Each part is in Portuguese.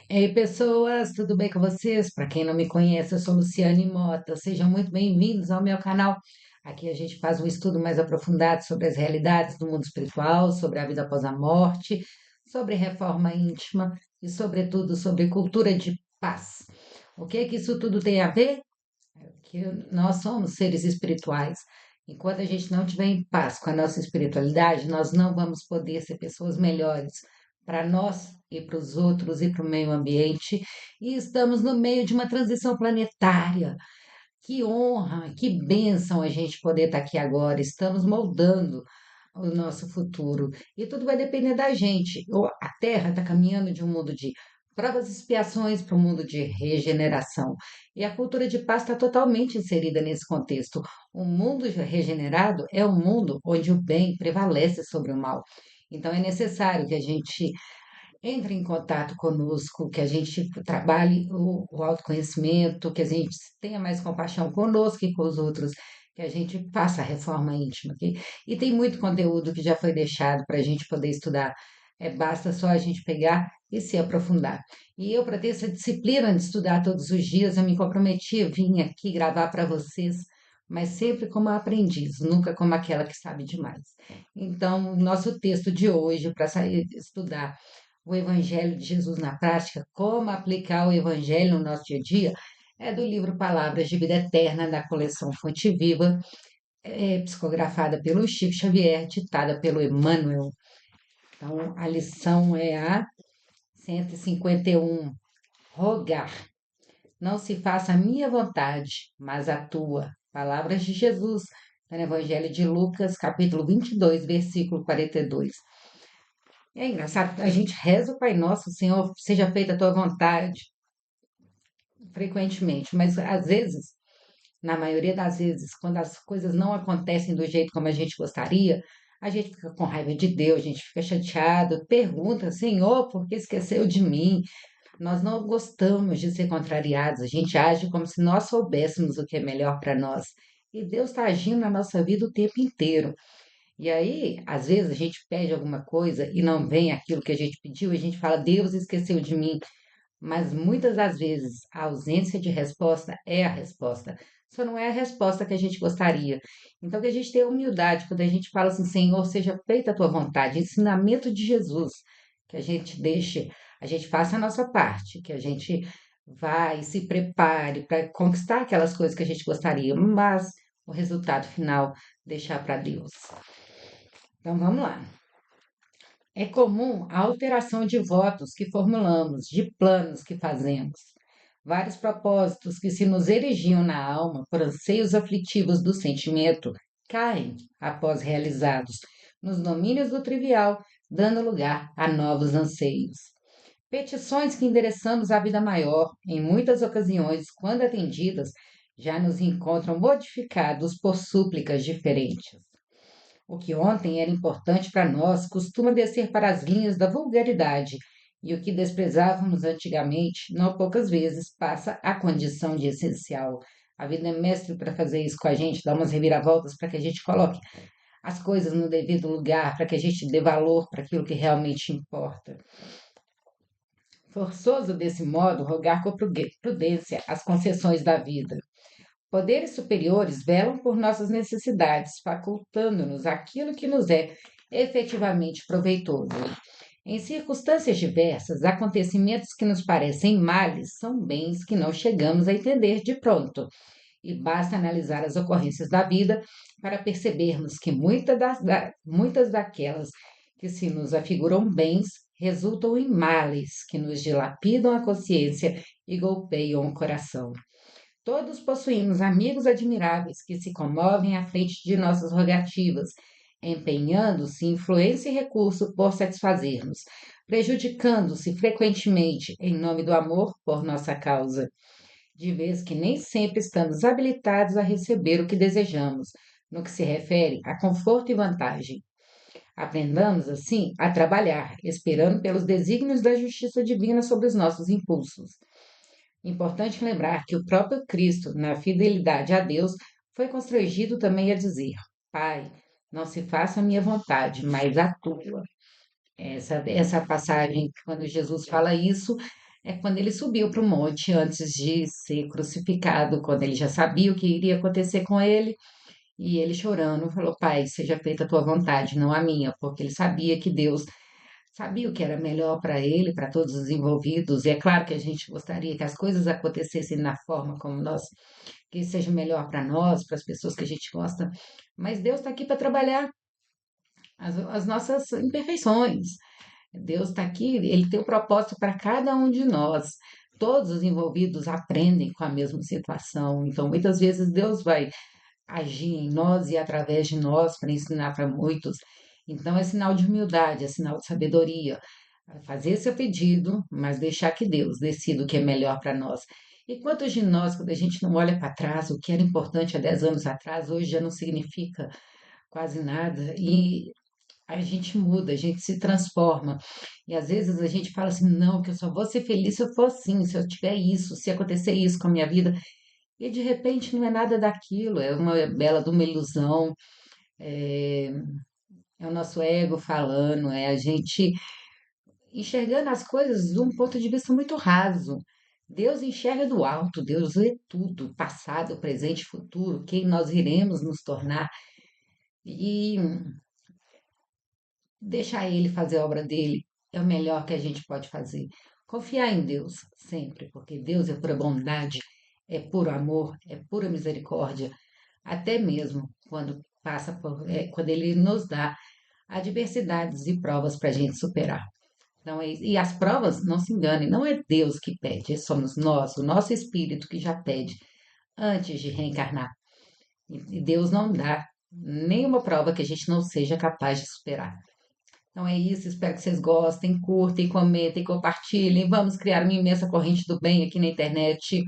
Ei, pessoas, tudo bem com vocês? Para quem não me conhece, eu sou Luciane Mota. Sejam muito bem-vindos ao meu canal. Aqui a gente faz um estudo mais aprofundado sobre as realidades do mundo espiritual, sobre a vida após a morte, sobre reforma íntima e, sobretudo, sobre cultura de paz. O que é que isso tudo tem a ver? Que nós somos seres espirituais. Enquanto a gente não estiver em paz com a nossa espiritualidade, nós não vamos poder ser pessoas melhores para nós e para os outros e para o meio ambiente. E estamos no meio de uma transição planetária. Que honra, que bênção a gente poder estar aqui agora. Estamos moldando o nosso futuro. E tudo vai depender da gente. A Terra está caminhando de um mundo de provas e expiações para um mundo de regeneração. E a cultura de paz está totalmente inserida nesse contexto. Um mundo regenerado é um mundo onde o bem prevalece sobre o mal. Então é necessário que a gente entre em contato conosco, que a gente trabalhe o autoconhecimento, que a gente tenha mais compaixão conosco e com os outros, que a gente faça a reforma íntima. E tem muito conteúdo que já foi deixado para a gente poder estudar. Basta só a gente pegar e se aprofundar. E eu, para ter essa disciplina de estudar todos os dias, eu me comprometi, eu vim aqui gravar para vocês, mas sempre como aprendiz, nunca como aquela que sabe demais. Então, o nosso texto de hoje, para sair estudar o Evangelho de Jesus na prática, como aplicar o Evangelho no nosso dia a dia, é do livro Palavras de Vida Eterna, da coleção Fonte Viva, psicografada pelo Chico Xavier, ditada pelo Emmanuel. Então, a lição é a 151. Rogar. Não se faça a minha vontade, mas a tua. Palavras de Jesus, no Evangelho de Lucas, capítulo 22, versículo 42. É engraçado, a gente reza o Pai Nosso, Senhor, seja feita a tua vontade, frequentemente, mas às vezes, na maioria das vezes, quando as coisas não acontecem do jeito como a gente gostaria, a gente fica com raiva de Deus, a gente fica chateado, pergunta, Senhor, por que esqueceu de mim? Nós não gostamos de ser contrariados, a gente age como se nós soubéssemos o que é melhor para nós. E Deus está agindo na nossa vida o tempo inteiro. E aí, às vezes, a gente pede alguma coisa e não vem aquilo que a gente pediu, e a gente fala, Deus esqueceu de mim. Mas muitas das vezes a ausência de resposta é a resposta. Só não é a resposta que a gente gostaria. Então, que a gente tenha humildade quando a gente fala assim, Senhor, seja feita a tua vontade, ensinamento de Jesus, que a gente deixe, a gente faça a nossa parte, que a gente vai, se prepare para conquistar aquelas coisas que a gente gostaria, mas o resultado final deixar para Deus. Então, vamos lá. É comum a alteração de votos que formulamos, de planos que fazemos. Vários propósitos que se nos erigiam na alma por anseios aflitivos do sentimento caem após realizados, nos domínios do trivial, dando lugar a novos anseios. Petições que endereçamos à vida maior, em muitas ocasiões, quando atendidas, já nos encontram modificados por súplicas diferentes. O que ontem era importante para nós costuma descer para as linhas da vulgaridade, e o que desprezávamos antigamente, não poucas vezes, passa à condição de essencial. A vida é mestre para fazer isso com a gente, dar umas reviravoltas para que a gente coloque as coisas no devido lugar, para que a gente dê valor para aquilo que realmente importa. Forçoso desse modo rogar com prudência as concessões da vida. Poderes superiores velam por nossas necessidades, facultando-nos aquilo que nos é efetivamente proveitoso. Em circunstâncias diversas, acontecimentos que nos parecem males são bens que não chegamos a entender de pronto. E basta analisar as ocorrências da vida para percebermos que muitas daquelas que se nos afiguram bens resultam em males que nos dilapidam a consciência e golpeiam o coração. Todos possuímos amigos admiráveis que se comovem à frente de nossas rogativas, empenhando-se influência e recurso por satisfazer-nos, prejudicando-se frequentemente em nome do amor por nossa causa, de vez que nem sempre estamos habilitados a receber o que desejamos, no que se refere a conforto e vantagem. Aprendamos, assim, a trabalhar, esperando pelos desígnios da justiça divina sobre os nossos impulsos. Importante lembrar que o próprio Cristo, na fidelidade a Deus, foi constrangido também a dizer: Pai, não se faça a minha vontade, mas a tua. Essa passagem, quando Jesus fala isso, é quando ele subiu para o monte antes de ser crucificado, quando ele já sabia o que iria acontecer com ele, e ele chorando falou: Pai, seja feita a tua vontade, não a minha, porque ele sabia que Deus sabia o que era melhor para ele, para todos os envolvidos, e é claro que a gente gostaria que as coisas acontecessem na forma como nós, que seja melhor para nós, para as pessoas que a gente gosta, mas Deus está aqui para trabalhar as nossas imperfeições. Deus está aqui, Ele tem um propósito para cada um de nós. Todos os envolvidos aprendem com a mesma situação, então muitas vezes Deus vai agir em nós e através de nós para ensinar para muitos. Então é sinal de humildade, é sinal de sabedoria. Fazer seu pedido, mas deixar que Deus decida o que é melhor para nós. E quantos de nós, quando a gente não olha para trás, o que era importante há 10 anos atrás, hoje já não significa quase nada. E a gente muda, a gente se transforma. E às vezes a gente fala assim: não, que eu só vou ser feliz se eu for assim, se eu tiver isso, se acontecer isso com a minha vida. E de repente não é nada daquilo, é uma bela de uma ilusão, é, é o nosso ego falando, é a gente enxergando as coisas de um ponto de vista muito raso. Deus enxerga do alto, Deus vê tudo, passado, presente, futuro, quem nós iremos nos tornar. E deixar Ele fazer a obra dele é o melhor que a gente pode fazer. Confiar em Deus sempre, porque Deus é pura bondade, é puro amor, é pura misericórdia, até mesmo quando quando Ele nos dá adversidades e provas para a gente superar. Então, e as provas, não se enganem, não é Deus que pede, somos nós, o nosso espírito que já pede antes de reencarnar. E Deus não dá nenhuma prova que a gente não seja capaz de superar. Então é isso, espero que vocês gostem, curtem, comentem, compartilhem. Vamos criar uma imensa corrente do bem aqui na internet.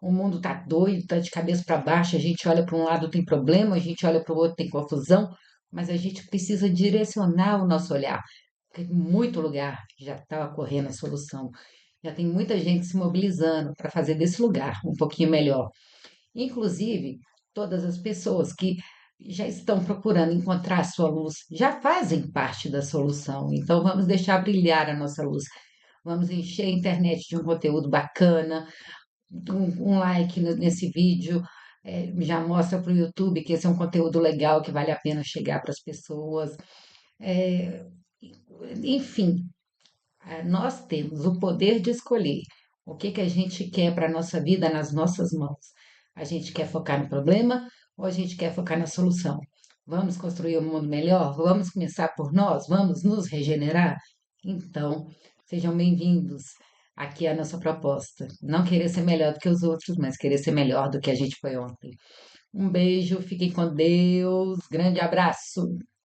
O mundo tá doido, tá de cabeça para baixo. A gente olha para um lado tem problema, a gente olha para o outro tem confusão, mas a gente precisa direcionar o nosso olhar, porque em muito lugar já está ocorrendo a solução. Já tem muita gente se mobilizando para fazer desse lugar um pouquinho melhor. Inclusive, todas as pessoas que já estão procurando encontrar a sua luz já fazem parte da solução. Então, vamos deixar brilhar a nossa luz. Vamos encher a internet de um conteúdo bacana, um like nesse vídeo. Já mostra para o YouTube que esse é um conteúdo legal que vale a pena chegar para as pessoas. É, enfim, nós temos o poder de escolher o que que a gente quer para a nossa vida nas nossas mãos. A gente quer focar no problema ou a gente quer focar na solução? Vamos construir um mundo melhor? Vamos começar por nós? Vamos nos regenerar? Então, sejam bem-vindos. Aqui é a nossa proposta. Não querer ser melhor do que os outros, mas querer ser melhor do que a gente foi ontem. Um beijo, fiquem com Deus, grande abraço.